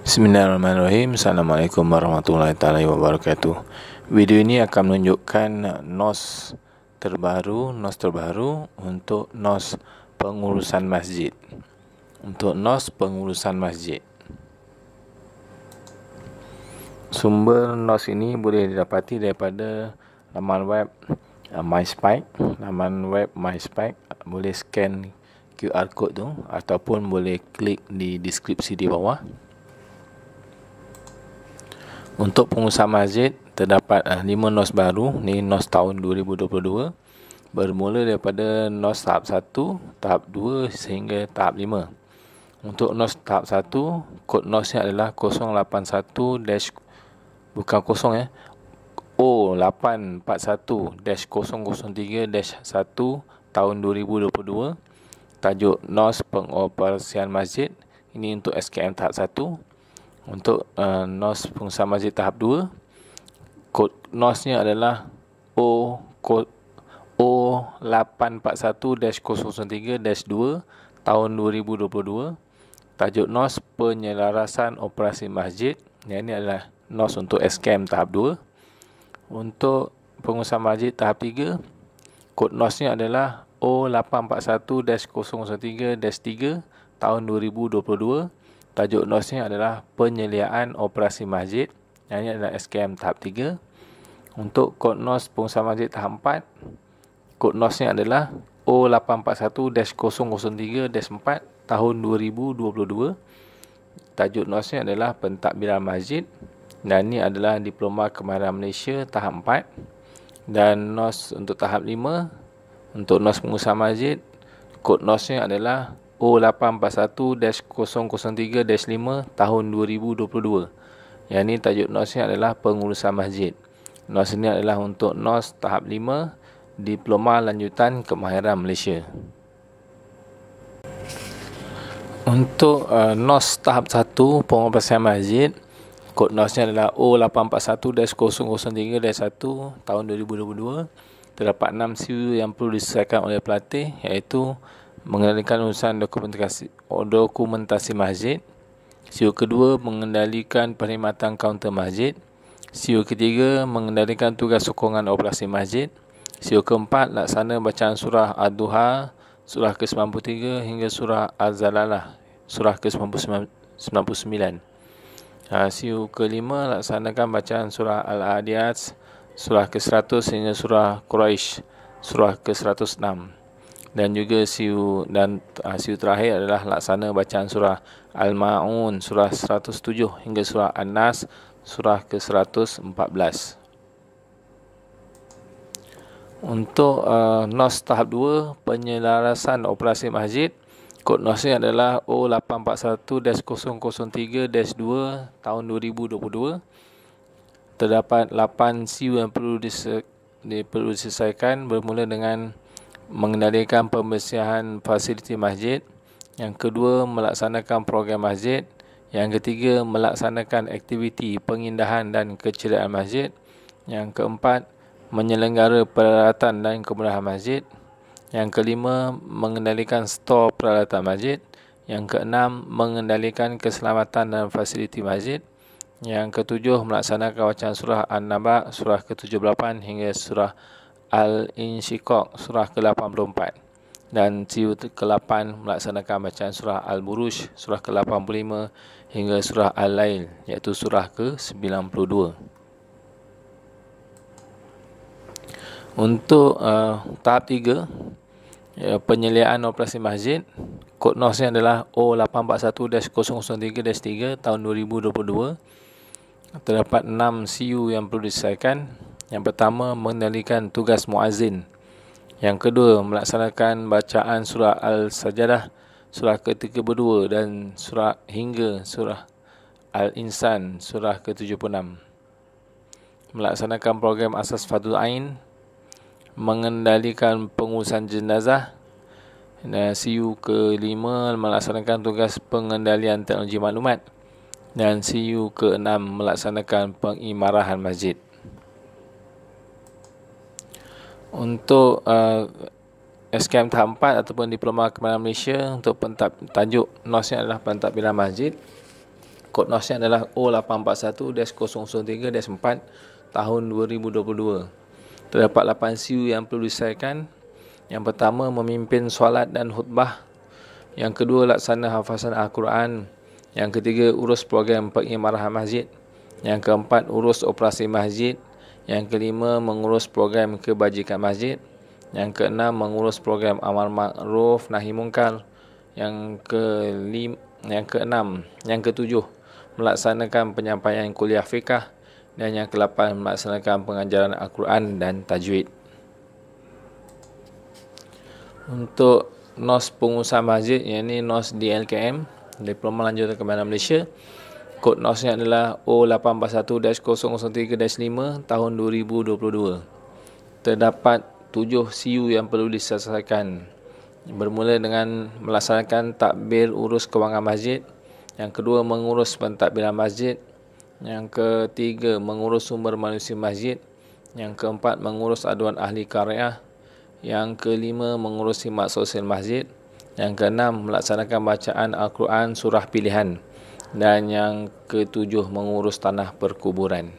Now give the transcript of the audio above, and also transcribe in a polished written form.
Bismillahirrahmanirrahim. Assalamualaikum warahmatullahi wabarakatuh. Video ini akan menunjukkan NOS terbaru untuk NOS pengurusan masjid. Sumber NOS ini boleh didapati daripada laman web MySpac. Boleh scan QR code tu ataupun boleh klik di deskripsi di bawah. Untuk pengurusan masjid, terdapat 5 NOS baru. Ni NOS tahun 2022. Bermula daripada NOS tahap 1, tahap 2 sehingga tahap 5. Untuk NOS tahap 1, kod NOS-nya adalah 081- bukan kosong O841-003-1 tahun 2022. Tajuk NOS pengoperasian masjid. Ini untuk SKM tahap 1. Untuk NOS pengurusan masjid tahap 2, kod NOS-nya adalah O841-003-2 tahun 2022. Tajuk NOS penyelarasan operasi masjid. Yang ini adalah NOS untuk SKM tahap 2. Untuk pengurusan masjid tahap 3, kod NOS-nya adalah O841-003-3 tahun 2022. Tajuk NOS-nya adalah penyeliaan operasi masjid. Yang ini adalah SKM tahap 3. Untuk kod NOS pengurusan masjid tahap 4, kod NOS-nya adalah O841-003-4 tahun 2022. Tajuk NOS-nya adalah pentadbiran masjid. Dan ini adalah Diploma Kemahiran Malaysia tahap 4. Dan NOS untuk tahap 5, untuk NOS pengurusan masjid, kod NOS-nya adalah O841-003-5 tahun 2022. Yang ini tajuk NOS-nya adalah pengurusan masjid. NOS ini adalah untuk NOS tahap 5 Diploma Lanjutan Kemahiran Malaysia. Untuk NOS tahap 1 pengoperasian masjid, kod NOS-nya adalah O841-003-1 tahun 2022. Terdapat 6 CU yang perlu diselesaikan oleh pelatih, iaitu mengendalikan urusan dokumentasi masjid. CU kedua, mengendalikan perkhidmatan kaunter masjid. CU ketiga, mengendalikan tugas sokongan operasi masjid. CU keempat, laksana bacaan surah Ad-Duha, surah ke-93 hingga surah Az-Zalalah, surah ke-99. CU kelima, laksanakan bacaan surah Al-Adiyat, surah ke-100 hingga surah Quraisy, surah ke-106. Dan juga CU terakhir adalah laksana bacaan surah Al-Ma'un, surah 107 hingga surah An-Nas, surah ke-114. Untuk NOS tahap 2 penyelarasan operasi masjid, kod NOS-nya adalah O841-003-2 tahun 2022. Terdapat 8 CU yang perlu diselesaikan, bermula dengan mengendalikan pembersihan fasiliti masjid. Yang kedua, melaksanakan program masjid. Yang ketiga, melaksanakan aktiviti pengindahan dan keceriaan masjid. Yang keempat, menyelenggara peralatan dan kemudahan masjid. Yang kelima, mengendalikan stor peralatan masjid. Yang keenam, mengendalikan keselamatan dan fasiliti masjid. Yang ketujuh, melaksanakan bacaan surah An-Naba, surah ke-78 hingga surah Al-Insyiqaq, surah ke-84. Dan CU ke-8, melaksanakan bacaan surah Al-Buruj, surah ke-85 hingga surah Al-Lail, iaitu surah ke-92. Untuk tahap 3, penyeliaan operasi masjid, kod NOS-nya adalah O841-003-3 tahun 2022. Terdapat 6 CU yang perlu diselesaikan. Yang pertama, mengendalikan tugas muazzin. Yang kedua, melaksanakan bacaan surah Al-Sajadah, surah ke-32 dan surah hingga surah Al-Insan, surah ke-76. Melaksanakan program asas Fardhu Ain. Mengendalikan pengurusan jenazah. Dan CU ke-5, melaksanakan tugas pengendalian teknologi maklumat. Dan CU ke-6, melaksanakan pengimarahan masjid. Untuk SKM tahap 4 ataupun Diploma Kemahiran Malaysia, untuk tajuk NOS-nya adalah pentadbiran masjid. Kod NOS-nya adalah O841-003-4 tahun 2022. Terdapat 8 CU yang perlu diselesaikan. Yang pertama, memimpin solat dan khutbah. Yang kedua, laksana hafasan Al-Quran. Yang ketiga, urus program pengimarahan masjid. Yang keempat, urus operasi masjid. Yang kelima, mengurus program kebajikan masjid. Yang keenam, mengurus program amal ma'ruf nahi munkar. Yang ketujuh, melaksanakan penyampaian kuliah fiqh. Dan yang ke-8, melaksanakan pengajaran Al-Quran dan tajwid. Untuk NOS pengusaha masjid, iaitu NOS DLKM, Diploma Lanjutan Kebudayaan Malaysia, kod NOS-nya adalah O841-003-5 tahun 2022. Terdapat 7 CU yang perlu diselesaikan, bermula dengan melaksanakan takbir urus kewangan masjid. Yang kedua, mengurus pentadbiran masjid. Yang ketiga, mengurus sumber manusia masjid. Yang keempat, mengurus aduan ahli qaryah. Yang kelima, mengurus khidmat sosial masjid. Yang keenam, melaksanakan bacaan Al-Quran surah pilihan. Dan yang ketujuh, mengurus tanah perkuburan.